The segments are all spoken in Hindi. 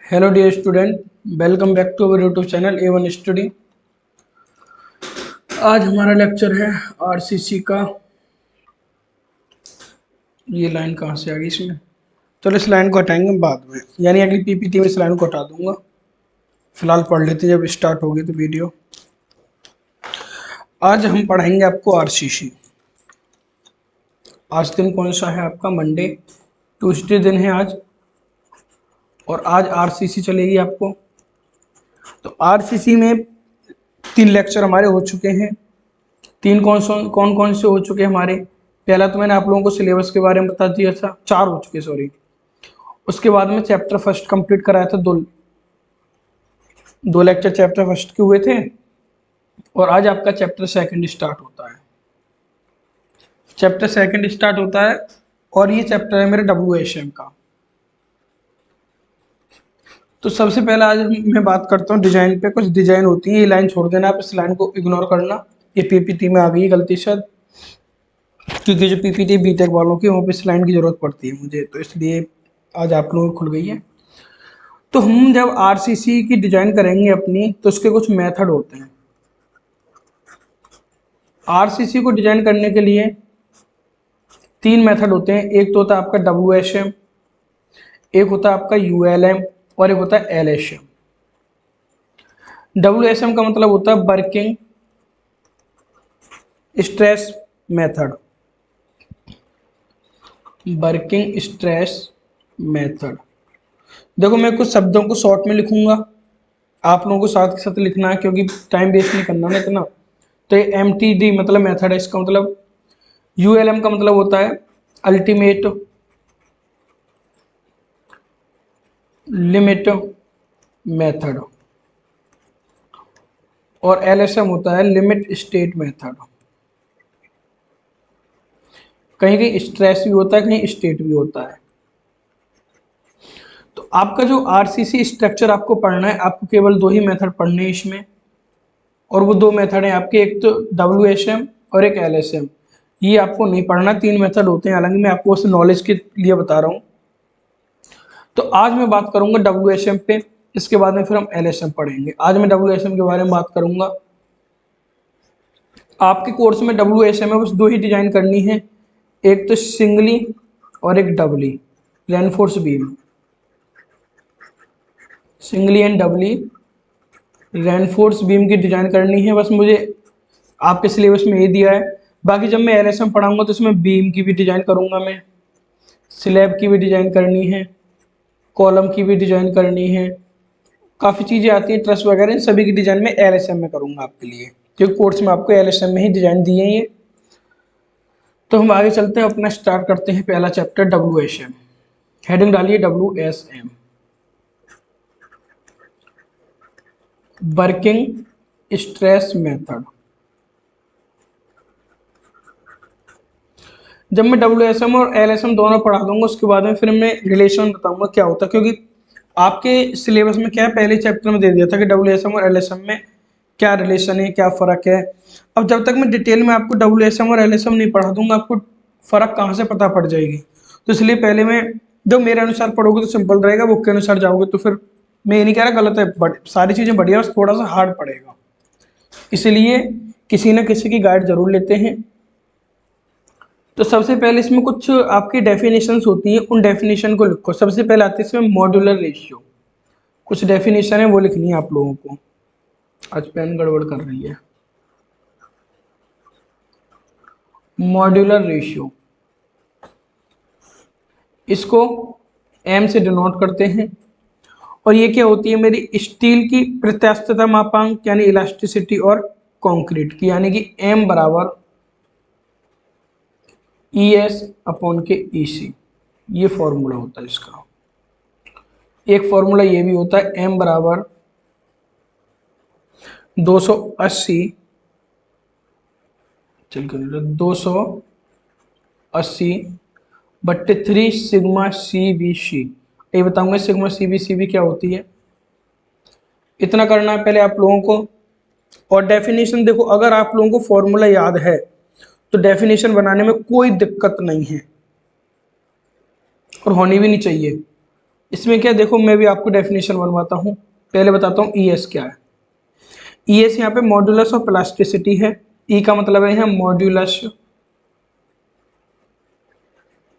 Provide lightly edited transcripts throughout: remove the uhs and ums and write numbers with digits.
Hello dear student, welcome back to our YouTube channel A1 study. आज हमारा लेक्चर है आरसीसी का। ये लाइन कहाँ से आ गई इसमें? चलो इस लाइन को हटाएंगे बाद में, यानी अगली पीपीटी में इस लाइन को हटा दूंगा। फिलहाल पढ़ लेते हैं, जब स्टार्ट होगी तो वीडियो। आज हम पढ़ाएंगे आपको आरसीसी। आज दिन कौन सा है आपका? मंडे, ट्यूसडे दिन है आज। और आज आरसीसी चलेगी आपको। तो आरसीसी में 3 लेक्चर हमारे हो चुके हैं। कौन कौन से हो चुके हैं हमारे? पहला तो मैंने आप लोगों को सिलेबस के बारे में बता दिया था, 4 हो चुके, सॉरी। उसके बाद में चैप्टर फर्स्ट कंप्लीट कराया था, दो लेक्चर चैप्टर फर्स्ट के हुए थे। और आज आपका चैप्टर सेकंड स्टार्ट होता है। चैप्टर सेकंड स्टार्ट होता है और ये चैप्टर है मेरे WHM का। तो सबसे पहले आज मैं बात करता हूँ डिजाइन पे। कुछ डिजाइन होती है, ये लाइन छोड़ देना, आप इस लाइन को इग्नोर करना। ये पीपीटी में आ गई गलती से, क्योंकि जो पीपीटी बीटेक वालों की वहाँ पे इस लाइन की जरूरत पड़ती है मुझे, तो इसलिए आज आप लोगों को खुल गई है। तो हम जब आरसीसी की डिजाइन करेंगे अपनी, तो उसके कुछ मेथड होते हैं। आरसीसी को डिजाइन करने के लिए 3 मेथड होते हैं। एक तो होता है आपका WHM, एक होता है आपका ULM और एक होता है LHM। WHM का मतलब होता है working stress method. Working stress method. देखो, मैं कुछ शब्दों को शॉर्ट में लिखूंगा, आप लोगों को साथ के साथ लिखना है, क्योंकि टाइम वेस्ट नहीं करना ना इतना। तो ये MTD मतलब मेथड है, इसका मतलब। ULM का मतलब होता है अल्टीमेट लिमिट मेथड। और LHM होता है लिमिट स्टेट मेथड। कहीं कहीं स्ट्रेस भी होता है, कहीं स्टेट भी होता है। तो आपका जो आरसीसी स्ट्रक्चर आपको पढ़ना है, आपको केवल 2 ही मेथड पढ़ने हैं इसमें। और वो 2 मेथड हैं आपके, एक तो WHM और एक LHM। ये आपको नहीं पढ़ना, 3 मेथड होते हैं, हालांकि मैं आपको उस नॉलेज के लिए बता रहा हूँ। तो आज मैं बात करूंगा WHM पे, इसके बाद में फिर हम LHM पढ़ेंगे। आज मैं WHM के बारे में बात करूंगा। आपके कोर्स में WHM है, बस 2 ही डिजाइन करनी है, एक तो सिंगली और एक doubly reinforce beam. Singly and doubly reinforce beam की डिजाइन करनी है, बस मुझे आपके सिलेबस में ये दिया है। बाकी जब मैं LHM पढ़ाऊंगा तो इसमें बीम की भी डिजाइन करूंगा, मैं स्लैब की भी डिजाइन करनी है, कॉलम की भी डिजाइन करनी है, काफ़ी चीज़ें आती हैं, ट्रस वगैरह, इन सभी की डिजाइन में LHM में करूंगा आपके लिए, क्योंकि कोर्स में आपको LHM में ही डिजाइन दी है ये। तो हम आगे चलते हैं, अपना स्टार्ट करते हैं पहला चैप्टर WHM। हेडिंग डालिए WSM, वर्किंग स्ट्रेस मेथड। जब मैं WSM और LSM दोनों पढ़ा दूंगा, उसके बाद में फिर मैं रिलेशन बताऊंगा क्या होता है, क्योंकि आपके सिलेबस में क्या है, पहले चैप्टर में दे दिया था कि WSM और LSM में क्या रिलेशन है, क्या फ़र्क है। अब जब तक मैं डिटेल में आपको WSM और LSM नहीं पढ़ा दूंगा, आपको फ़र्क कहाँ से पता पड़ जाएगी। तो इसलिए पहले मैं, जब मेरे अनुसार पढ़ोगे तो सिंपल रहेगा, बुक के अनुसार जाओगे तो फिर, मैं ये नहीं कह रहा गलत है, बट सारी चीज़ें बढ़िया, बस थोड़ा सा हार्ड पड़ेगा। इसलिए किसी न किसी की गाइड जरूर लेते हैं। तो सबसे पहले इसमें कुछ आपकी डेफिनेशंस होती हैं, उन डेफिनेशन को लिखो। सबसे पहले आती है इसमें मॉड्यूलर रेशियो। कुछ डेफिनेशन है वो लिखनी है आप लोगों को। आज पेन गड़बड़ कर रही है। मॉड्यूलर रेशियो, इसको M से डिनोट करते हैं। और ये क्या होती है मेरी? स्टील की प्रत्यास्थता मापांक, यानी इलास्टिसिटी, और कंक्रीट की, यानी कि M बराबर ES अपॉन के EC। ये फॉर्मूला होता है इसका। एक फॉर्मूला ये भी होता है, M बराबर 280, चल कर 280/3 सिग्मा CBC। ये बताऊंगा सिग्मा CBCB क्या होती है, इतना करना है पहले आप लोगों को। और डेफिनेशन देखो, अगर आप लोगों को फॉर्मूला याद है तो डेफिनेशन बनाने में कोई दिक्कत नहीं है, और होनी भी नहीं चाहिए। इसमें क्या, देखो मैं भी आपको डेफिनेशन बनवाता हूँ, पहले बताता हूँ ईएस क्या है। ईएस यहाँ पे मॉड्यूलस ऑफ प्लास्टिसिटी है। ई का मतलब है यहाँ मॉड्यूलस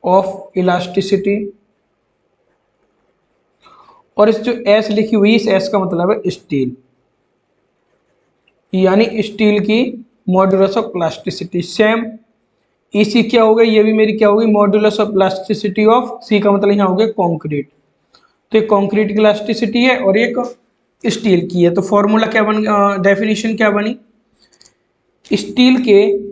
ऑफ इलास्टिसिटी, और इस जो एस लिखी हुई इस एस का मतलब है स्टील, यानी स्टील की मॉड्यूलस ऑफ प्लास्टिसिटी। सेम इसी क्या हो गया, ये भी मेरी क्या होगी, मॉड्यूलस ऑफ प्लास्टिसिटी ऑफ, सी का मतलब यहाँ हो गया कॉन्क्रीट। तो एक कॉन्क्रीट की इलास्टिसिटी है और एक स्टील की है। तो फॉर्मूला क्या बन, डेफिनेशन क्या बनी, स्टील के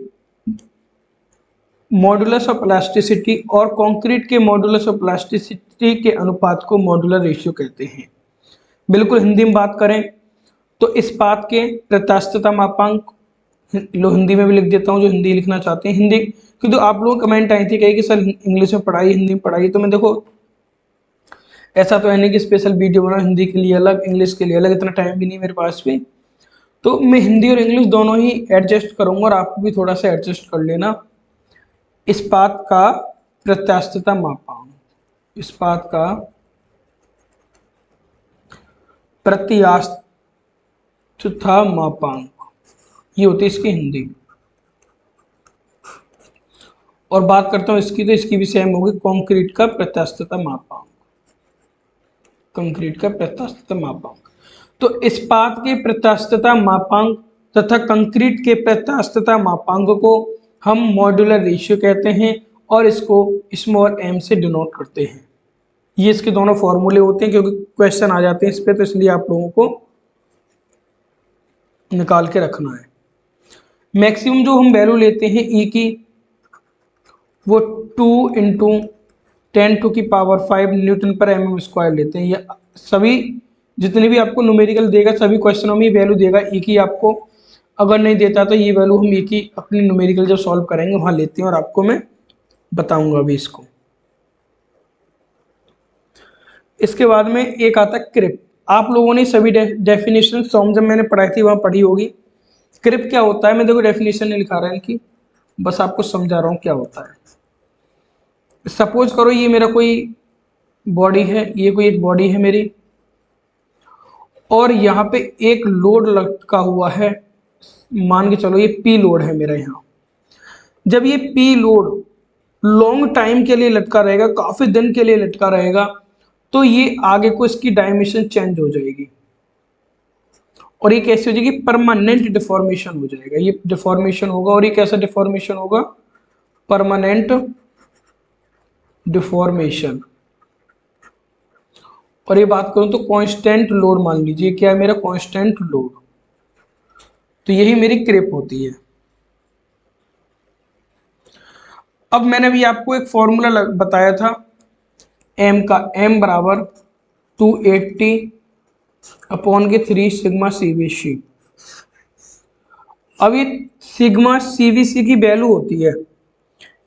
मॉडुलस ऑफ प्लास्टिसिटी और कंक्रीट के मॉडुलस ऑफ प्लास्टिसिटी के अनुपात को मॉडुलर रेशियो कहते हैं। बिल्कुल हिंदी में बात करें तो इस्पात के प्रत्यास्थता मापांक, लो हिंदी में भी लिख देता हूँ जो हिंदी लिखना चाहते हैं हिंदी, क्योंकि आप लोग कमेंट आई थी कही कि सर इंग्लिश में पढ़ाई हिंदी में पढ़ाई, तो मैं देखो ऐसा तो है नहीं कि स्पेशल वीडियो बनाओ हिंदी के लिए अलग इंग्लिश के लिए अलग, इतना टाइम भी नहीं मेरे पास भी, तो मैं हिंदी और इंग्लिश दोनों ही एडजस्ट करूंगा और आप भी थोड़ा सा एडजस्ट कर लेना। इस्पात का प्रत्यास्थता मापांक, इस्पात का प्रत्यास्थता मापांक, ये होती है इसकी हिंदी। और बात करता हूं इसकी, तो इसकी भी सेम होगी, कंक्रीट का प्रत्यास्थता मापांक, कंक्रीट का प्रत्यास्थता मापांक। तो इस्पात के प्रत्यास्थता मापांक तथा कंक्रीट के प्रत्यास्थता मापांक को हम मॉड्यूलर रेशियो कहते हैं और इसको स्मॉल एम से डिनोट करते हैं। ये इसके दोनों फॉर्मूले होते हैं, क्योंकि क्वेश्चन आ जाते हैं इस पे, तो इसलिए आप लोगों को निकाल के रखना है। मैक्सिमम जो हम वैल्यू लेते हैं ई की, वो 2 × 10⁵ न्यूटन पर mm स्क्वायर लेते हैं। ये सभी जितने भी आपको न्यूमेरिकल देगा सभी क्वेश्चनों में वैल्यू देगा ई की आपको, अगर नहीं देता तो ये वैल्यू हम ई की अपनी न्यूमेरिकल जब सॉल्व करेंगे वहां लेते हैं, और आपको मैं बताऊंगा अभी इसको। इसके बाद में एक आता है क्रिप। आप लोगों ने सभी डेफिनेशन सॉन्ग जब मैंने पढ़ाई थी वहां पढ़ी होगी। क्रिप क्या होता है, मैं देखो डेफिनेशन नहीं लिखा रहा है इनकी, बस आपको समझा रहा हूँ क्या होता है। सपोज करो ये मेरा कोई बॉडी है, ये कोई एक बॉडी है मेरी, और यहाँ पे एक लोड लटका हुआ है, मान के चलो ये पी लोड है मेरा यहाँ। जब ये पी लोड लॉन्ग टाइम के लिए लटका रहेगा, काफी दिन के लिए लटका रहेगा, तो ये आगे को इसकी डायमेंशन चेंज हो जाएगी और ये कैसे हो जाएगी, परमानेंट डिफॉर्मेशन हो जाएगा। ये डिफॉर्मेशन होगा, और ये कैसा डिफॉर्मेशन होगा, परमानेंट डिफॉर्मेशन। और ये बात करूं तो कांस्टेंट लोड मान लीजिए, क्या है मेरा कांस्टेंट लोड, तो यही मेरी क्रिप होती है। अब मैंने भी आपको एक फॉर्मूला बताया था एम का, एम बराबर 280/3 सिग्मा CVC। अब ये सिग्मा CVC की वैल्यू होती है,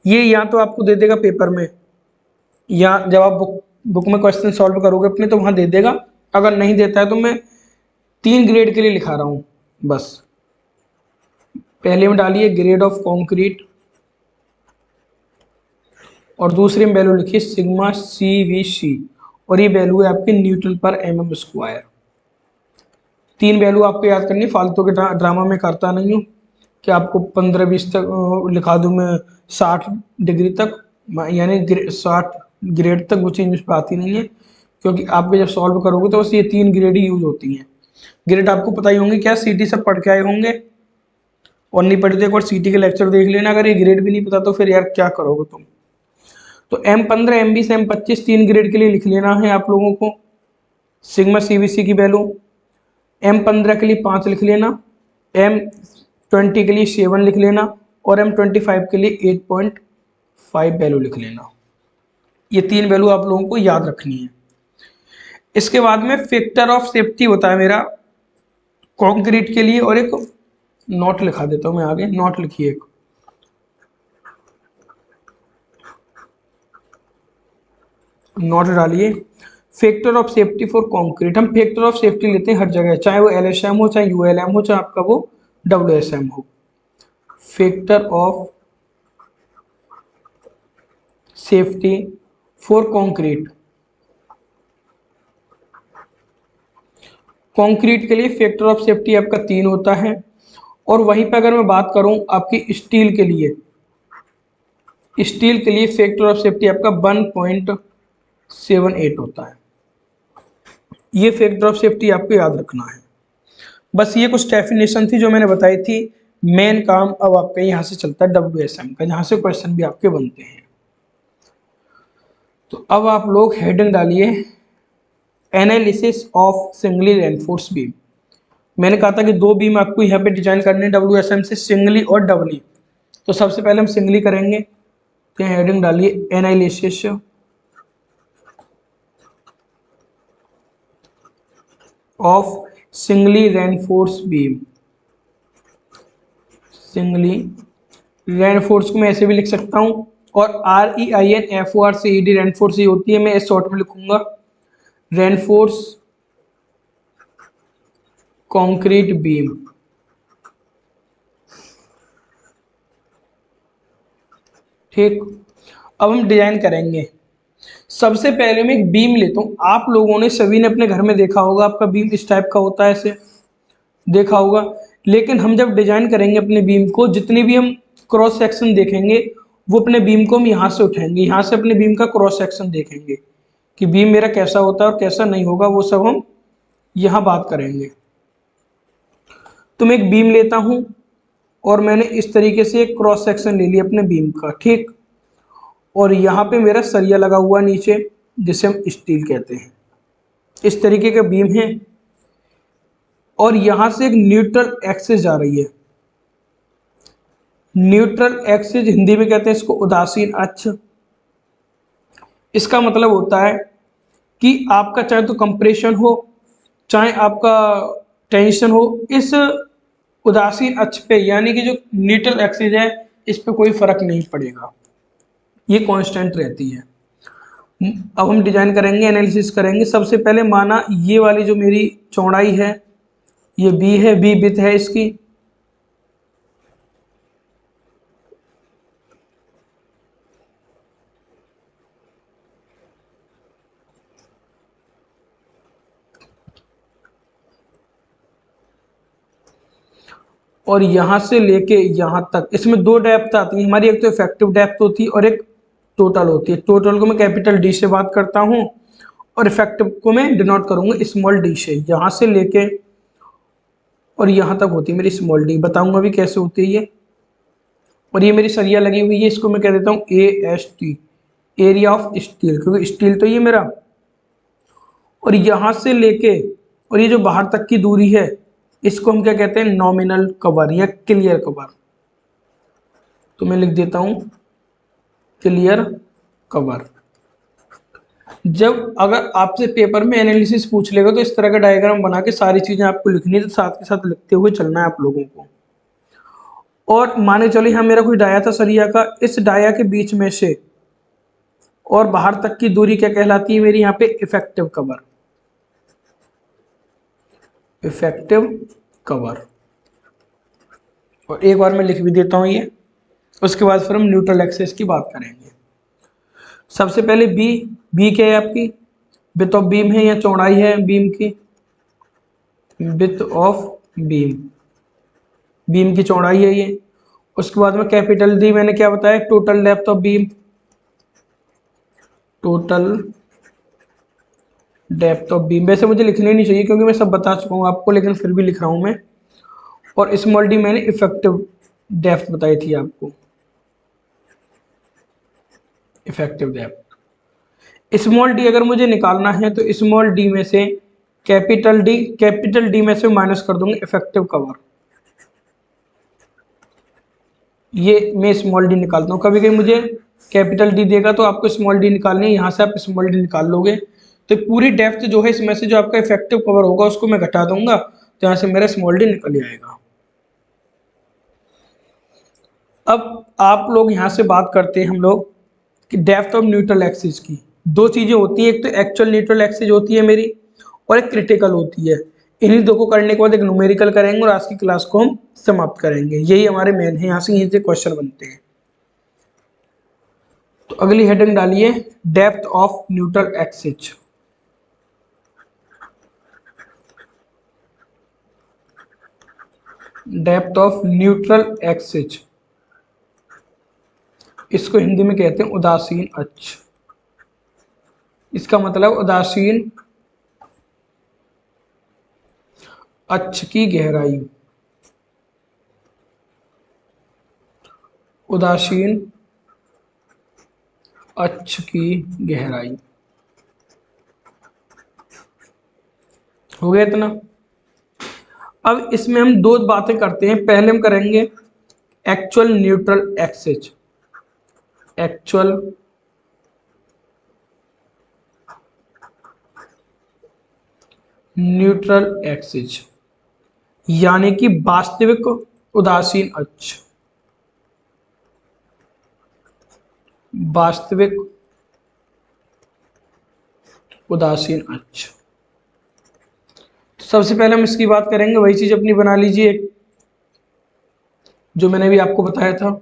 ये या तो आपको दे देगा पेपर में, या जब आप बुक में क्वेश्चन सॉल्व करोगे अपने तो वहां दे देगा, अगर नहीं देता है तो मैं 3 ग्रेड के लिए लिखा रहा हूं बस। पहले में डालिए ग्रेड ऑफ कंक्रीट, और दूसरे में वैल्यू लिखिए सिग्मा CVC, और ये वैल्यू है आपकी न्यूटन पर mm स्क्वायर। 3 वैल्यू आपको याद करनी है, फालतू के ड्रामा में करता नहीं हूँ कि आपको 15-20 तक लिखा दूँ मैं, 60 डिग्री तक, यानी 60 ग्रेड तक, वो चीज़ मुझ पर आती नहीं है, क्योंकि आप जब सॉल्व करोगे तो बस ये 3 ग्रेड ही यूज होती हैं। ग्रेड आपको पता ही होंगे क्या, सीटी सब पढ़ के आए होंगे, और नहीं पढ़े तो एक बार सीटी के लेक्चर देख लेना। अगर ये ग्रेड भी नहीं पता तो फिर यार क्या करोगे तुम। तो M15 M20 M25 3 ग्रेड के लिए लिख लेना है आप लोगों को। सिग्मा CVC की वैल्यू M15 के लिए 5 लिख लेना, M20 के लिए 7 लिख लेना, और M25 के लिए 8.5 वैल्यू लिख लेना। ये 3 वैल्यू आप लोगों को याद रखनी है। इसके बाद में फैक्टर ऑफ सेफ्टी होता है मेरा कंक्रीट के लिए, और एक नोट लिखा देता हूं मैं आगे, नोट लिखिए एक, नोट डालिए factor of safety for concrete. हम फैक्टर ऑफ सेफ्टी लेते हैं हर जगह, चाहे वो LSM हो, चाहे ULM हो, चाहे आपका वो WSM हो। Factor of safety for concrete concrete के लिए फैक्टर ऑफ सेफ्टी आपका 3 होता है, और वहीं पर अगर मैं बात करूं आपकी स्टील के लिए, फैक्टर ऑफ सेफ्टी आपका 1.78 होता है। ये फैक्टर ऑफ सेफ्टी आपको याद रखना है। बस ये कुछ डेफिनेशन थी जो मैंने बताई थी। मेन काम अब आपका यहाँ से चलता है WSM का, जहाँ से क्वेश्चन भी आपके बनते हैं। तो अब आप लोग हेडिंग डालिए analysis of singly reinforce beam. मैंने कहा था कि 2 बीम आपको यहाँ पे डिजाइन करने हैं WSM से, सिंगली और डबली। तो सबसे पहले हम सिंगली करेंगे, तो हेडिंग डालिए analysis of singly reinforce beam. Singly reinforce को मैं ऐसे भी लिख सकता हूँ, और REINFORCED रेनफोर्स ही होती है, मैं इस शॉर्ट में लिखूंगा रेनफोर्स कंक्रीट बीम। ठीक, अब हम डिजाइन करेंगे। सबसे पहले मैं एक बीम लेता हूँ। आप लोगों ने सभी ने अपने घर में देखा होगा, आपका बीम इस टाइप का होता है, ऐसे देखा होगा। लेकिन हम जब डिजाइन करेंगे अपने बीम को, जितनी भी हम क्रॉस सेक्शन देखेंगे, वो अपने बीम को हम यहाँ से उठाएंगे, यहाँ से अपने बीम का क्रॉस सेक्शन देखेंगे कि बीम मेरा कैसा होता है और कैसा नहीं होगा, वो सब हम यहाँ बात करेंगे। तो मैं एक बीम लेता हूँ और मैंने इस तरीके से एक क्रॉस सेक्शन ले लिया अपने बीम का, ठीक। और यहाँ पे मेरा सरिया लगा हुआ नीचे, जिसे हम स्टील कहते हैं। इस तरीके का बीम है, और यहाँ से एक न्यूट्रल एक्सिस जा रही है। न्यूट्रल एक्सिस हिंदी में कहते हैं इसको उदासीन अक्ष। इसका मतलब होता है कि आपका चाहे तो कंप्रेशन हो, चाहे आपका टेंशन हो, इस उदासीन अक्ष पे, यानी कि जो न्यूट्रल एक्सिस है, इस पे कोई फर्क नहीं पड़ेगा, ये कांस्टेंट रहती है। अब हम डिजाइन करेंगे, एनालिसिस करेंगे। सबसे पहले माना ये वाली जो मेरी चौड़ाई है, ये बी है, बी विड्थ है इसकी, और यहाँ से लेके यहाँ तक इसमें 2 डेप्थ आती है हमारी। एक तो इफेक्टिव डेप्थ होती है और एक टोटल होती है। टोटल को मैं कैपिटल डी से बात करता हूँ, और इफेक्टिव को मैं डिनोट करूंगा स्मॉल डी से। यहाँ से लेके और यहाँ तक होती है मेरी स्मॉल डी, बताऊंगा अभी कैसे होती है ये। और ये मेरी सरिया लगी हुई है, इसको मैं कह देता हूँ AST, एरिया ऑफ स्टील, क्योंकि स्टील तो ये मेरा। और यहाँ से लेके और ये जो बाहर तक की दूरी है, इसको हम क्या कहते हैं, नॉमिनल कवर या क्लियर कवर। तो मैं लिख देता हूं क्लियर कवर। जब अगर आपसे पेपर में एनालिसिस पूछ लेगा, तो इस तरह का डायग्राम बना के सारी चीजें आपको लिखनी है, तो साथ के साथ लिखते हुए चलना है आप लोगों को। और माने चलिए हाँ, मेरा कोई डाया था सरिया का, इस डाया के बीच में से और बाहर तक की दूरी क्या कहलाती है मेरी यहाँ पे, इफेक्टिव कवर। Effective cover. और एक बार मैं लिख भी देता हूं ये, उसके बाद फिर हम न्यूट्रल एक्सिस की बात करेंगे। सबसे पहले बी क्या है आपकी, विड्थ ऑफ बीम है या चौड़ाई है बीम की, विड्थ ऑफ बीम, बीम की चौड़ाई है ये। उसके बाद में कैपिटल डी मैंने क्या बताया, total depth of beam, total depth of beam. वैसे मुझे लिखने नहीं चाहिए क्योंकि मैं सब बता चुका हूँ आपको, लेकिन फिर भी लिख रहा हूँ मैं। और स्मॉल डी मैंने इफेक्टिव डेप्थ बताई थी आपको, इफेक्टिव डेप्थ। स्मॉल डी अगर मुझे निकालना है तो स्मॉल डी में से कैपिटल डी में से माइनस कर दूंगा इफेक्टिव कवर। ये मैं स्मॉल डी निकालता हूँ। कभी कभी मुझे कैपिटल डी देगा तो आपको स्मॉल डी निकालनी है, यहाँ से आप स्मॉल डी निकाल लोगे। तो पूरी डेप्थ जो है इसमें से जो आपका इफेक्टिव कवर होगा उसको मैं घटा दूंगा, तो यहाँ से मेरा स्मॉल डी निकल जाएगा। अब आप लोग यहाँ से बात करते हैं हम लोग कि डेप्थ ऑफ न्यूट्रल एक्सिस की। 2 चीजें होती हैं, एक तो एक्चुअल न्यूट्रल एक्सिस होती है मेरी, और एक क्रिटिकल होती है। इन्हीं 2 को करने के बाद एक न्यूमेरिकल करेंगे और आज की क्लास को हम समाप्त करेंगे। यही हमारे मेन है, यहाँ से यहीं से क्वेश्चन बनते हैं। तो अगली हेडिंग डालिए depth of neutral axis. Depth of neutral axis, इसको हिंदी में कहते हैं उदासीन अक्ष। इसका मतलब उदासीन अक्ष की गहराई, उदासीन अक्ष की गहराई। हो गया इतना। अब इसमें हम दो बातें करते हैं। पहले हम करेंगे actual neutral axis, actual neutral axis यानी कि वास्तविक उदासीन अक्ष, वास्तविक उदासीन अक्ष। सबसे पहले हम इसकी बात करेंगे, वही चीज अपनी बना लीजिए जो मैंने भी आपको बताया था।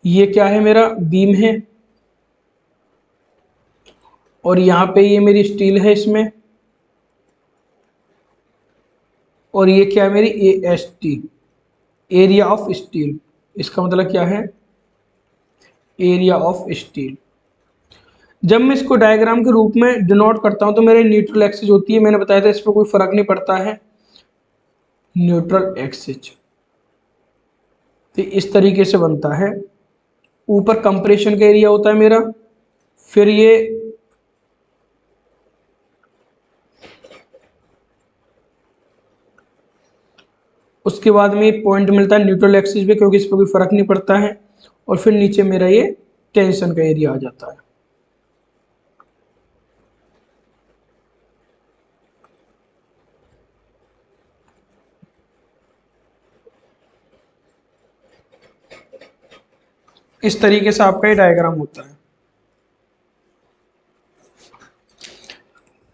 ये क्या है, मेरा बीम है और यहां पे ये मेरी स्टील है इसमें, और ये क्या है मेरी AST, एरिया ऑफ स्टील। इसका मतलब क्या है, एरिया ऑफ स्टील। जब मैं इसको डायग्राम के रूप में डिनोट करता हूं तो मेरे न्यूट्रल एक्सिस होती है, मैंने बताया था इस पर कोई फर्क नहीं पड़ता है, न्यूट्रल एक्सिस। तो इस तरीके से बनता है। ऊपर कंप्रेशन का एरिया होता है मेरा, फिर ये उसके बाद में पॉइंट मिलता है न्यूट्रल एक्सिस पे, क्योंकि इस पर कोई फर्क नहीं पड़ता है, और फिर नीचे मेरा ये टेंशन का एरिया आ जाता है। इस तरीके से आपका ये डायग्राम होता है।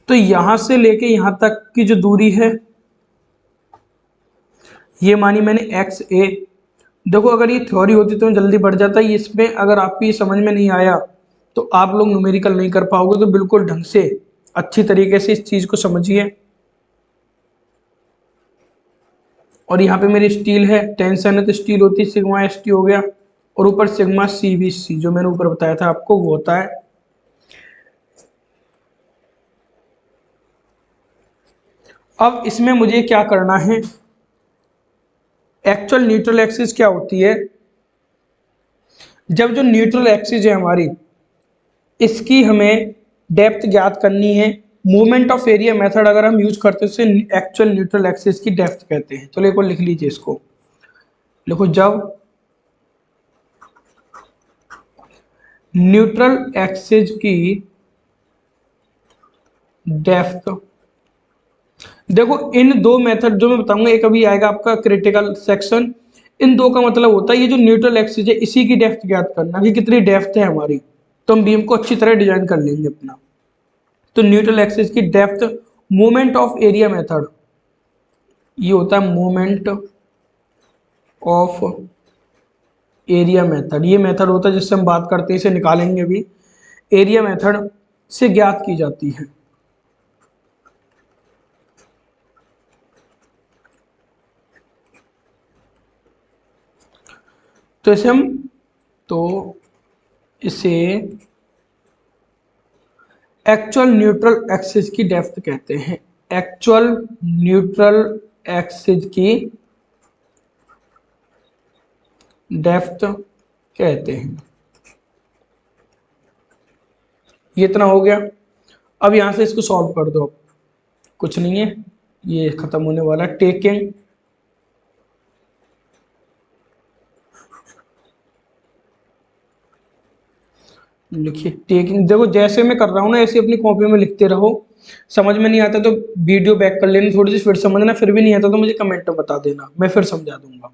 तो यहां से लेके यहां तक की जो दूरी है ये मानी मैंने XA। देखो अगर ये थ्योरी होती तो जल्दी बढ़ जाता है, इसमें अगर आपको ये समझ में नहीं आया तो आप लोग न्यूमेरिकल नहीं कर पाओगे। तो बिल्कुल ढंग से अच्छी तरीके से इस चीज को समझिए। और यहाँ पे मेरी स्टील है, टेंशन है तो स्टील होती है सिग्मा ST हो गया, और ऊपर सिग्मा CBC जो मैंने ऊपर बताया था आपको वो होता है। अब इसमें मुझे क्या करना है, एक्चुअल न्यूट्रल एक्सिस क्या होती है। जब जो न्यूट्रल एक्सिस है हमारी, इसकी हमें डेप्थ ज्ञात करनी है। मूवमेंट ऑफ एरिया मेथड अगर हम यूज करते हैं तो एक्चुअल न्यूट्रल एक्सिस की डेप्थ कहते हैं। चलो एक बार लिख लीजिए इसको। देखो जब न्यूट्रल एक्सिस की डेप्थ, देखो इन दो मेथड जो मैं बताऊंगा एक अभी आएगा आपका क्रिटिकल सेक्शन, इन दो का मतलब होता है ये जो न्यूट्रल एक्सिस है इसी की डेप्थ ज्ञात करना कि कितनी डेप्थ है हमारी, तो हम बीम को अच्छी तरह डिजाइन कर लेंगे अपना। तो न्यूट्रल एक्सिस की depth, moment of area method, ये होता है मोमेंट ऑफ एरिया मेथड। ये मेथड होता है जिससे हम बात करते हैं, इसे निकालेंगे भी, एरिया मेथड से ज्ञात की जाती है। तो इसे हम, तो इसे एक्चुअल न्यूट्रल एक्सिस की डेप्थ कहते हैं। एक्चुअल न्यूट्रल एक्सिस की डेप्थ कहते हैं। ये इतना हो गया। अब यहां से इसको सॉल्व कर दो। कुछ नहीं है, ये खत्म होने वाला है। टेकिंग लिखिए, टेकिंग, देखो जैसे मैं कर रहा हूँ ना ऐसे अपनी कॉपी में लिखते रहो। समझ में नहीं आता तो वीडियो बैक कर लेना थोड़ी सी, फिर समझना, फिर भी नहीं आता तो मुझे कमेंट में बता देना, मैं फिर समझा दूंगा,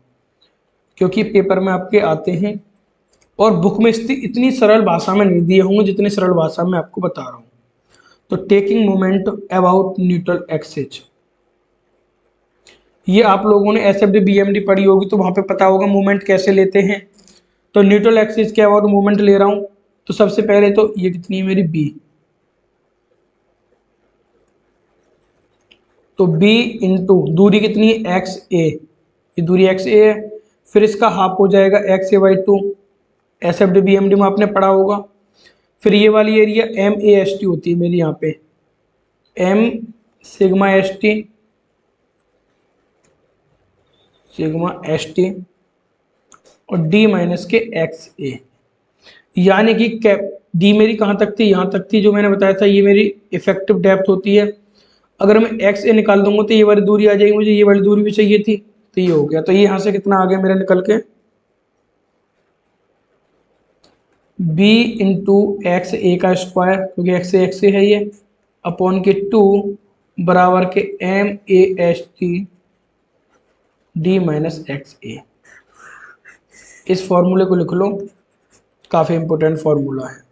क्योंकि पेपर में आपके आते हैं और बुक में इतनी सरल भाषा में नहीं दिए होंगे जितनी सरल भाषा में आपको बता रहा हूँ। तो taking moment about neutral axis, ये आप लोगों ने SFD BMD पढ़ी होगी तो वहां पे पता होगा मूवमेंट कैसे लेते हैं। तो न्यूट्रल एक्सिस के अबाउट मूवमेंट ले रहा हूं, तो सबसे पहले तो ये कितनी है मेरी B, तो B इंटू दूरी कितनी है XA, ये दूरी एक्स ए है, फिर इसका हाफ हो जाएगा X A by two, S F D B M D में आपने पढ़ा होगा। फिर ये वाली area M A S T होती है मेरी यहाँ पे, M sigma S T, sigma S T और डी माइनस के एक्स ए, यानी कि कैप डी मेरी कहाँ तक थी, यहाँ तक थी जो मैंने बताया था, ये मेरी इफेक्टिव डेप्थ होती है। अगर मैं एक्स ए निकाल दूंगा तो ये वाली दूरी आ जाएगी, मुझे ये वाली दूरी भी चाहिए थी, तो ये हो गया। तो ये यहाँ से कितना आ गया मेरा निकल के, बी इंटू एक्स ए का स्क्वायर, क्योंकि एक्स ए है ये, अपॉन के टू बराबर के M A S T D minus X A. इस फॉर्मूले को लिख लो, काफ़ी इंपॉर्टेंट फॉर्मूला है।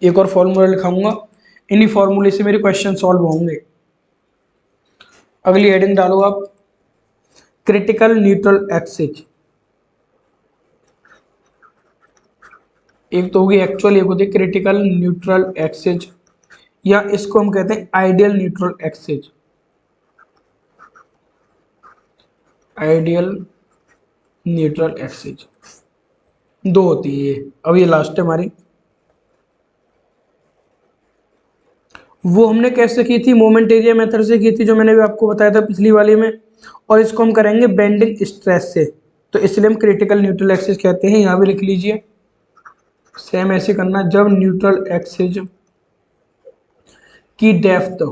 एक और फॉर्मूला लिखाऊंगा, इन्हीं फॉर्मूले से मेरे क्वेश्चन सॉल्व होंगे। अगली हेडिंग डालो आप, क्रिटिकल न्यूट्रल एक्सिस। एक तो होगी एक्चुअल, एक होती है क्रिटिकल न्यूट्रल एक्सिस, या इसको हम कहते हैं ideal neutral axis, ideal neutral axis. दो होती है ये, अब ये लास्ट है हमारी। वो हमने कैसे की थी, मोमेंट एरिया मेथड से की थी, जो मैंने भी आपको बताया था पिछली वाली में, और इसको हम करेंगे बेंडिंग स्ट्रेस से, तो इसलिए हम क्रिटिकल न्यूट्रल एक्सिस कहते हैं। यहाँ भी लिख लीजिए, सेम ऐसे करना, जब न्यूट्रल एक्सिस की डेप्थ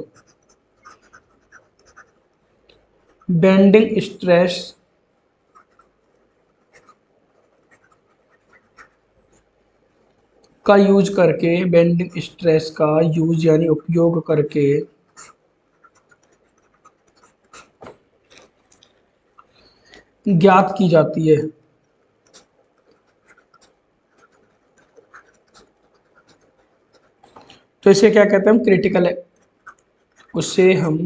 बेंडिंग स्ट्रेस का यूज करके, बेंडिंग स्ट्रेस का यूज यानी उपयोग करके ज्ञात की जाती है। तो इसे क्या कहते हैं हम, क्रिटिकल है, उसे हम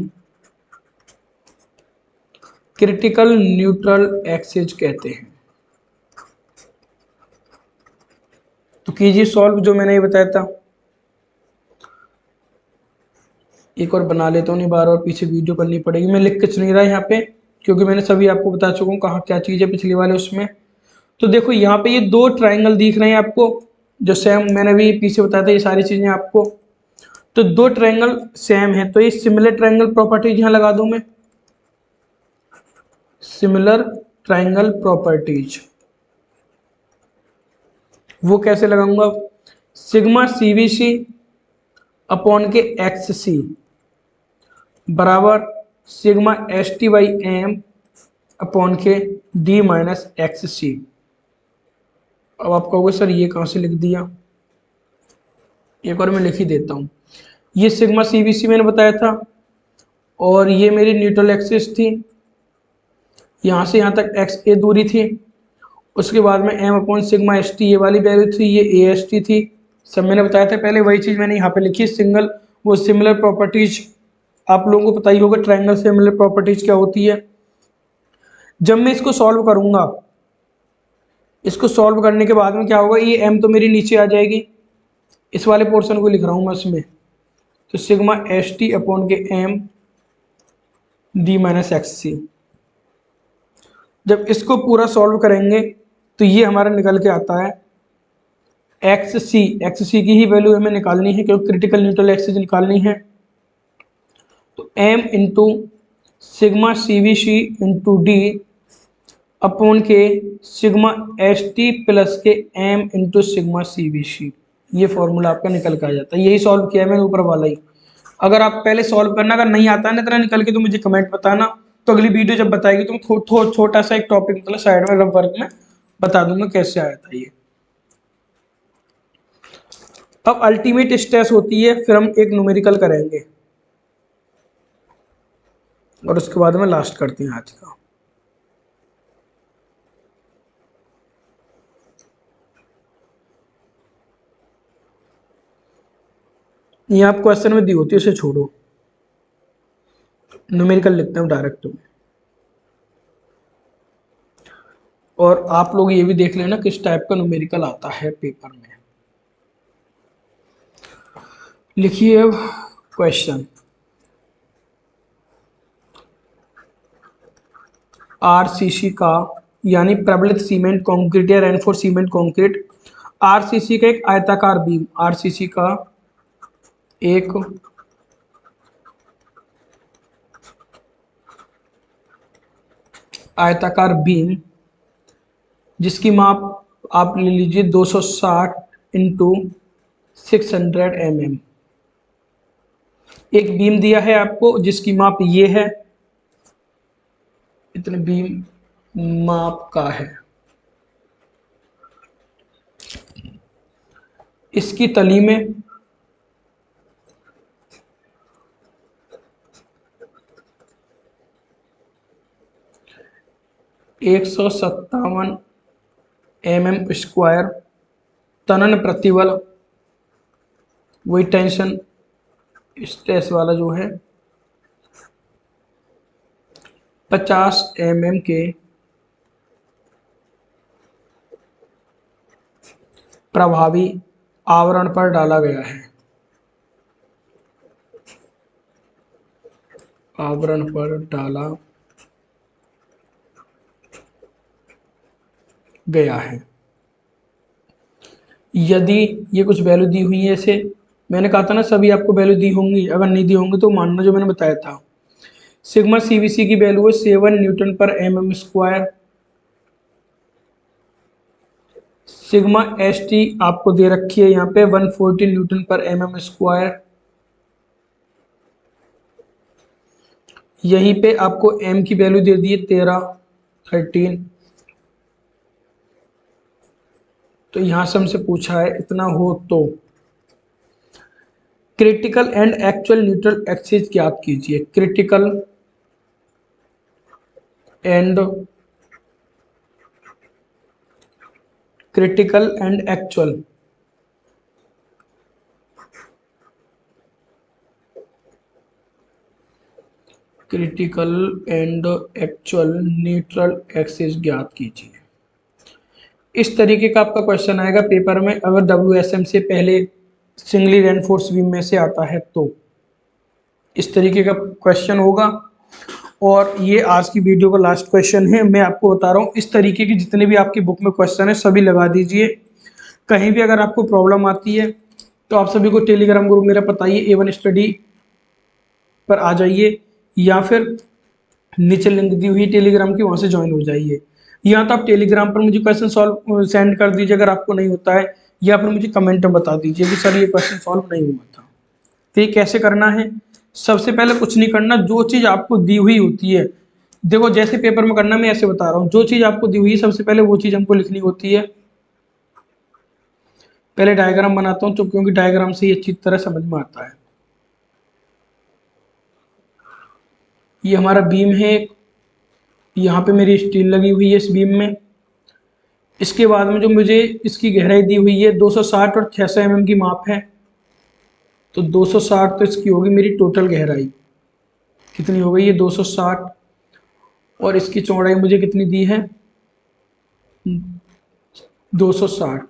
क्रिटिकल न्यूट्रल एक्सिस कहते हैं। तो कीजिए सॉल्व जो मैंने ये बताया था। एक और बना लेता हूँ, नहीं बार बार पीछे वीडियो करनी पड़ेगी, मैं लिख कुछ नहीं रहा यहाँ पे, क्योंकि मैंने सभी आपको बता चुका हूँ कहाँ क्या चीज़ है पिछली वाले उसमें। तो देखो यहाँ पे ये दो ट्राइंगल दिख रहे हैं आपको, जो सेम मैंने भी पीछे बताया था, ये सारी चीज़ें आपको। तो दो ट्राइंगल सेम है, तो ये सिमिलर ट्राइंगल प्रॉपर्टीज यहाँ लगा दूं मैं, सिमिलर ट्राइंगल प्रॉपर्टीज। वो कैसे लगाऊंगा, sigma CVC upon K X C बराबर sigma S T by M upon K D minus X C. अब आप कहोगे सर ये कहाँ से लिख दिया, एक और मैं लिख ही देता हूँ। ये सिग्मा सीवीसी मैंने बताया था, और ये मेरी न्यूट्रल एक्सिस थी, यहाँ से यहाँ तक एक्स ए दूरी थी, उसके बाद में M upon sigma S T ये वाली वैल्यू थी, ये ए एस टी थी, सब मैंने बताया था पहले, वही चीज़ मैंने यहाँ पे लिखी सिंगल, वो सिमिलर प्रॉपर्टीज आप लोगों को पता ही होगा, ट्राइंगल सिमिलर प्रॉपर्टीज क्या होती है। जब मैं इसको सॉल्व करूंगा, इसको सॉल्व करने के बाद में क्या होगा, ये एम तो मेरी नीचे आ जाएगी, इस वाले पोर्शन को लिख रहा हूँ मैं इसमें, तो सिग्मा एस टी अपॉन के एम डी माइनस एक्स सी। जब इसको पूरा सॉल्व करेंगे तो ये हमारा निकल के आता है एक्स सी की ही वैल्यू हमें निकालनी है, क्योंकि क्रिटिकल न्यूट्रल एक्सिस निकालनी है। तो M into sigma C V C into D upon के सिग्मा एस टी प्लस के M into sigma C V C, ये फॉर्मूला आपका निकल के आ जाता है। यही सॉल्व किया है मैंने ऊपर वाला ही। अगर आप पहले सॉल्व करना, अगर नहीं आता ना इतना निकल के, तो मुझे कमेंट बताना, तो अगली वीडियो जब बताएगी तो मैं छोटा सा एक टॉपिक मतलब साइड में रफ वर्क में बता दूंगा कैसे आया था ये। अब अल्टीमेट स्ट्रेस होती है, फिर हम एक न्यूमेरिकल करेंगे और उसके बाद में लास्ट करते हैं आज का। ये आप क्वेश्चन में दी होती है, उसे छोड़ो, न्यूमेरिकल लिखते हैं डायरेक्ट में। और आप लोग ये भी देख लेना किस टाइप का न्यूमेरिकल आता है पेपर में। लिखिए अब क्वेश्चन, आरसीसी का यानी प्रबलित सीमेंट कंक्रीट या रेनफोर्स सीमेंट कंक्रीट, आरसीसी का एक आयताकार बीम, आरसीसी का एक आयताकार बीम जिसकी माप आप ले लीजिए 260 इंटू 600 mm। एक बीम दिया है आपको जिसकी माप ये है, इतने बीम माप का है। इसकी तली में 157 mm स्क्वायर तनन प्रतिबल, वही टेंशन स्ट्रेस वाला जो है 50 mm के प्रभावी आवरण पर डाला गया है, आवरण पर डाला गया है। यदि ये कुछ वैल्यू दी हुई है, ऐसे मैंने कहा था ना सभी आपको वैल्यू दी होंगी, अगर नहीं दी होंगी तो मानना जो मैंने बताया था। सिग्मा सीवीसी की वैल्यू है 7 न्यूटन पर mm स्क्वायर। सिग्मा एसटी आपको दे रखी है यहाँ पे 140 न्यूटन पर mm स्क्वायर। यहीं पे आपको m की वैल्यू दे दी है 13। तो यहां से हमसे पूछा है इतना हो तो critical and actual neutral axis ज्ञात कीजिए। Critical and actual critical and actual neutral axis ज्ञात कीजिए। इस तरीके का आपका क्वेश्चन आएगा पेपर में अगर WSM से पहले सिंगली रेनफोर्स बीम में से आता है तो इस तरीके का क्वेश्चन होगा। और ये आज की वीडियो का लास्ट क्वेश्चन है। मैं आपको बता रहा हूँ इस तरीके के जितने भी आपकी बुक में क्वेश्चन है सभी लगा दीजिए। कहीं भी अगर आपको प्रॉब्लम आती है तो आप सभी को टेलीग्राम ग्रुप मेरा बताइए, A1 स्टडी पर आ जाइए या फिर नीचे लिंक दी हुई टेलीग्राम की, वहाँ से ज्वाइन हो जाइए। या तो आप टेलीग्राम पर मुझे क्वेश्चन सॉल्व सेंड कर दीजिए अगर आपको नहीं होता है, या फिर मुझे कमेंट में बता दीजिए कि सर ये क्वेश्चन सॉल्व नहीं हुआ था। तो ये कैसे करना है, सबसे पहले कुछ नहीं करना, जो चीज़ आपको दी हुई होती है, देखो जैसे पेपर में करना मैं ऐसे बता रहा हूँ, जो चीज़ आपको दी हुई है सबसे पहले वो चीज़ हमको लिखनी होती है। पहले डायग्राम बनाता हूँ तो क्योंकि डायग्राम से ये अच्छी तरह समझ में आता है। ये हमारा बीम है, यहाँ पे मेरी स्टील लगी हुई है इस बीम में। इसके बाद में जो मुझे इसकी गहराई दी हुई है 260 और 600 mm की माप है, तो 260 तो इसकी होगी मेरी टोटल गहराई। कितनी हो गई ये 260, और इसकी चौड़ाई मुझे कितनी दी है 260।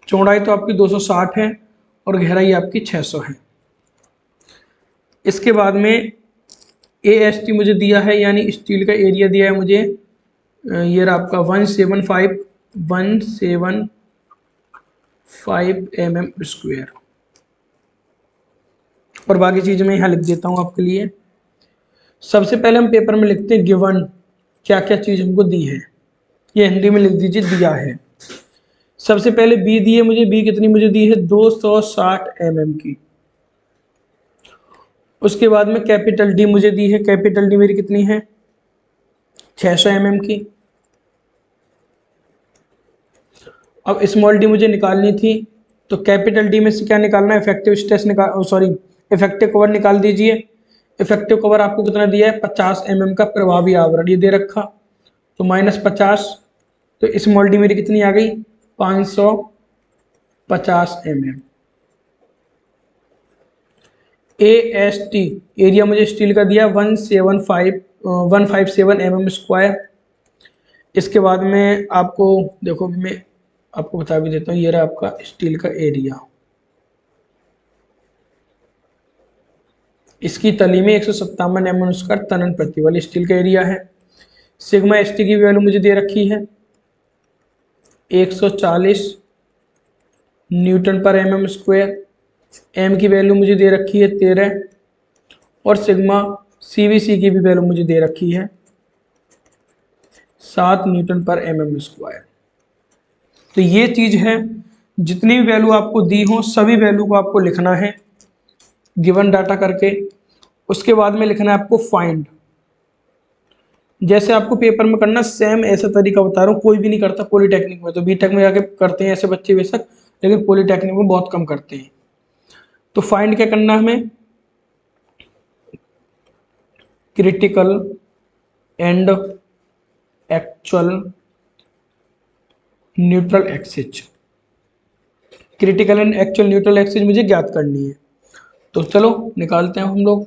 चौड़ाई तो आपकी 260 है और गहराई आपकी 600 है। इसके बाद में AST मुझे दिया है यानी स्टील का एरिया दिया है मुझे, ये रहा आपका 175 mm स्क्वायर। और बाकी चीज़ मैं यहाँ लिख देता हूँ आपके लिए। सबसे पहले हम पेपर में लिखते हैं गिवन क्या क्या चीज़ हमको दी है, ये हिंदी में लिख दीजिए दिया है। सबसे पहले बी दी है मुझे, बी कितनी मुझे दी है 260 mm की। उसके बाद में कैपिटल डी मुझे दी है, कैपिटल डी मेरी कितनी है 600 mm की। अब स्मॉल डी मुझे निकालनी थी, तो कैपिटल डी में से क्या निकालना है, इफेक्टिव स्ट्रेस निकाल, सॉरी इफेक्टिव कवर निकाल दीजिए। इफेक्टिव कवर आपको कितना दिया है 50 mm का प्रभावी आवरण ये दे रखा, तो -50, तो स्मॉल डी मेरी कितनी आ गई 550 mm। AST एरिया मुझे स्टील का दिया 157 mm स्क्वायर। इसके बाद में आपको देखो मैं आपको बता भी देता हूँ, ये रहा आपका स्टील का एरिया। इसकी तली में 157 mm² तनन प्रति बल स्टील का एरिया है। सिग्मा एस टी की वैल्यू मुझे दे रखी है 140 Nm/mm²। एम की वैल्यू मुझे दे रखी है 13 और सिग्मा सीवीसी की भी वैल्यू मुझे दे रखी है 7 Nm/mm²। तो ये चीज है, जितनी भी वैल्यू आपको दी हो सभी वैल्यू को आपको लिखना है गिवन डाटा करके। उसके बाद में लिखना है आपको फाइंड। जैसे आपको पेपर में करना सेम ऐसा तरीका बता रहा हूँ, कोई भी नहीं करता पॉलिटेक्निक में, तो बीटेक में जाके करते हैं ऐसे बच्चे बेशक, लेकिन पॉलिटेक्निक में बहुत कम करते हैं। तो फाइंड क्या करना है हमें, critical and actual neutral axis. Critical and actual neutral axis मुझे ज्ञात करनी है। तो चलो निकालते हैं हम लोग।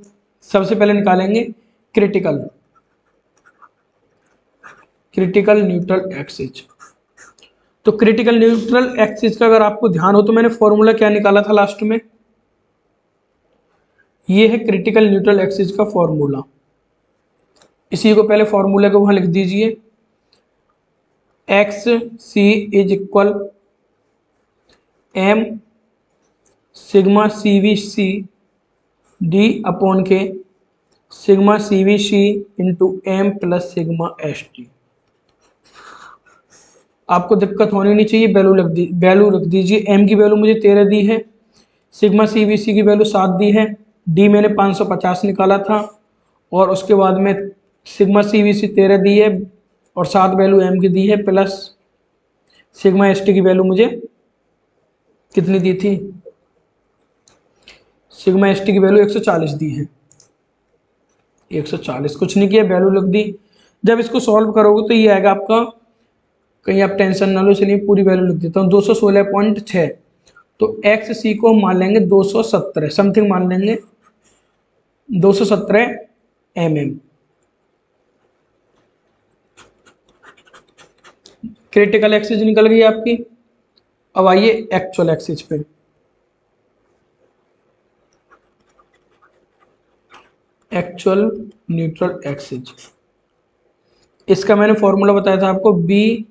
सबसे पहले निकालेंगे क्रिटिकल न्यूट्रल एक्सिस। तो क्रिटिकल न्यूट्रल एक्सिस का अगर आपको ध्यान हो तो मैंने फॉर्मूला क्या निकाला था लास्ट में, ये है क्रिटिकल न्यूट्रल एक्सिस का फॉर्मूला। इसी को पहले फॉर्मूला को वहां लिख दीजिए, X C is equal M sigma C V C D upon के sigma C V C into M plus sigma S T. आपको दिक्कत होनी नहीं चाहिए, वैल्यू रख दीजिए। एम की वैल्यू मुझे 13 दी है, सिग्मा सी वी सी की वैल्यू 7 दी है, डी मैंने 550 निकाला था, और उसके बाद में सिग्मा सी वी सी 13 दी है और 7 वैल्यू एम की दी है, प्लस सिग्मा एस टी की वैल्यू मुझे कितनी दी थी, सिग्मा एस टी की वैल्यू 140 दी है। 140 कुछ नहीं किया, वैल्यू लिख दी। जब इसको सॉल्व करोगे तो ये आएगा आपका, कहीं आप टेंशन ना लो, चलिए पूरी वैल्यू लिख देता हूँ, 216.6। तो एक्स सी को हम मान लेंगे 217 समथिंग मान लेंगे, 217 mm। क्रिटिकल एक्सिस निकल गई आपकी। अब आइए एक्चुअल एक्सिस पे। एक्चुअल न्यूट्रल एक्सिस, इसका मैंने फॉर्मूला बताया था आपको, B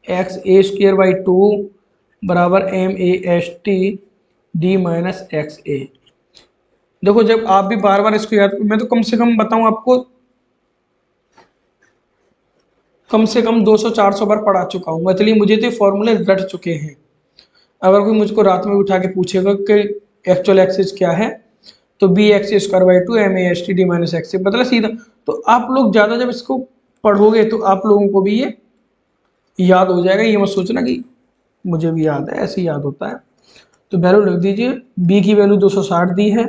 X A square by 2 बराबर M A S T D minus X A. देखो जब आप भी बार बार इसको याद, मैं तो कम से कम बताऊं आपको, कम से कम 200-400 बार पढ़ा चुका हूँ, इसलिए मुझे तो फॉर्मूले रट चुके हैं। अगर कोई मुझको रात में उठा के पूछेगा कि एक्चुअल एक्सिस क्या है, तो B X square by 2 M A S T D minus X A, मतलब सीधा। तो आप लोग ज़्यादा जब इसको पढ़ोगे तो आप लोगों को भी ये याद हो जाएगा, ये मत सोचना कि मुझे भी याद है, ऐसे याद होता है। तो वैल्यू लिख दीजिए, बी की वैल्यू 260 दी है,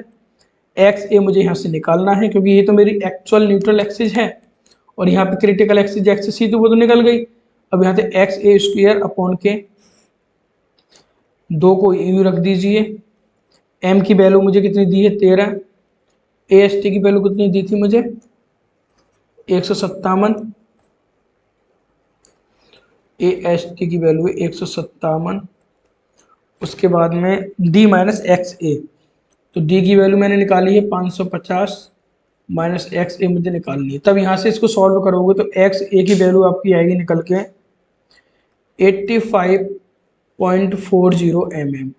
एक्स ए मुझे यहाँ से निकालना है क्योंकि ये तो मेरी एक्चुअल न्यूट्रल एक्सिस है, और यहाँ पे क्रिटिकल एक्सिस एक्सिस सी तो वो तो निकल गई। अब यहाँ से एक्स ए स्क्वायर अपॉन के 2 को यू रख दीजिए। एम की वैल्यू मुझे कितनी दी है 13, ए एस टी की वैल्यू कितनी दी थी मुझे 157, ए एस टी की वैल्यू है 157। उसके बाद में डी माइनस एक्स ए, तो डी की वैल्यू मैंने निकाली है 550 माइनस एक्स ए मुझे निकालनी है। तब यहाँ से इसको सॉल्व करोगे तो एक्स ए की वैल्यू आपकी आएगी निकल के 85.40 mm।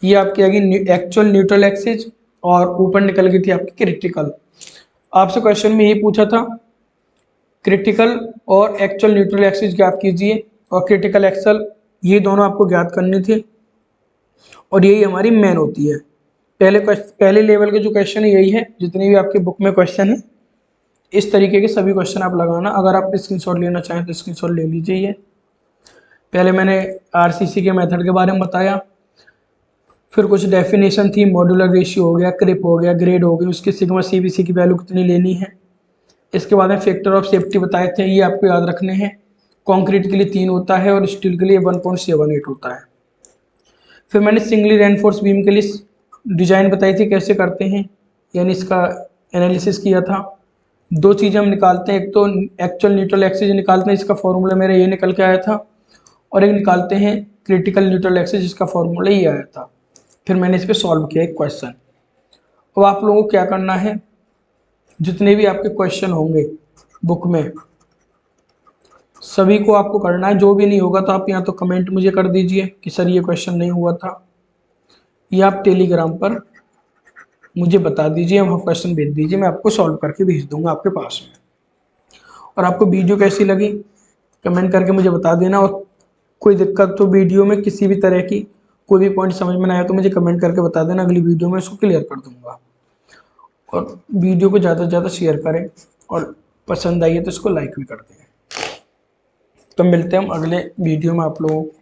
ये आपकी आएगी एक्चुअल न्यूट्रल एक्सिस, और ऊपर निकल गई थी आपकी क्रिटिकल। आपसे क्वेश्चन में यही पूछा था, क्रिटिकल और एक्चुअल न्यूट्रल एक्सिस ज्ञात कीजिए, और क्रिटिकल एक्सल, ये दोनों आपको ज्ञात करनी थी, और यही हमारी मेन होती है। पहले लेवल के जो क्वेश्चन है यही है, जितने भी आपके बुक में क्वेश्चन है इस तरीके के सभी क्वेश्चन आप लगाना। अगर आप स्क्रीनशॉट लेना चाहें तो स्क्रीनशॉट ले लीजिए। पहले मैंने आरसीसी के मेथड के बारे में बताया, फिर कुछ डेफिनेशन थी, मॉड्यूलर रेशियो हो गया, क्रिप हो गया, ग्रेड हो गई, उसकी सिग्मा सीबीसी की वैल्यू कितनी लेनी है। इसके बाद में फैक्टर ऑफ सेफ्टी बताए थे, ये आपको याद रखने हैं। कंक्रीट के लिए 3 होता है और स्टील के लिए 1.78 होता है। फिर मैंने सिंगली रेनफोर्स बीम के लिए डिजाइन बताई थी कैसे करते हैं, यानी इसका एनालिसिस किया था। 2 चीज़ें हम निकालते हैं, एक तो एक्चुअल न्यूट्रल एक्सिस निकालते हैं, इसका फॉर्मूला मेरा ये निकल के आया था, और एक निकालते हैं क्रिटिकल न्यूट्रल एक्सिस, जिसका फॉर्मूला ये आया था। फिर मैंने इस पर सॉल्व किया एक क्वेश्चन। अब आप लोगों को क्या करना है, जितने भी आपके क्वेश्चन होंगे बुक में सभी को आपको करना है। जो भी नहीं होगा तो आप यहाँ तो कमेंट मुझे कर दीजिए कि सर ये क्वेश्चन नहीं हुआ था, या आप टेलीग्राम पर मुझे बता दीजिए, हम क्वेश्चन भेज दीजिए, मैं आपको सॉल्व करके भेज दूंगा आपके पास में। और आपको वीडियो कैसी लगी कमेंट करके मुझे बता देना। और कोई दिक्कत तो वीडियो में किसी भी तरह की कोई भी पॉइंट समझ में ना आया तो मुझे कमेंट करके बता देना, अगली वीडियो में उसको क्लियर कर दूंगा। और वीडियो को ज़्यादा से ज़्यादा शेयर करें और पसंद आई है तो इसको लाइक भी कर दें। तो मिलते हैं हम अगले वीडियो में आप लोगों को।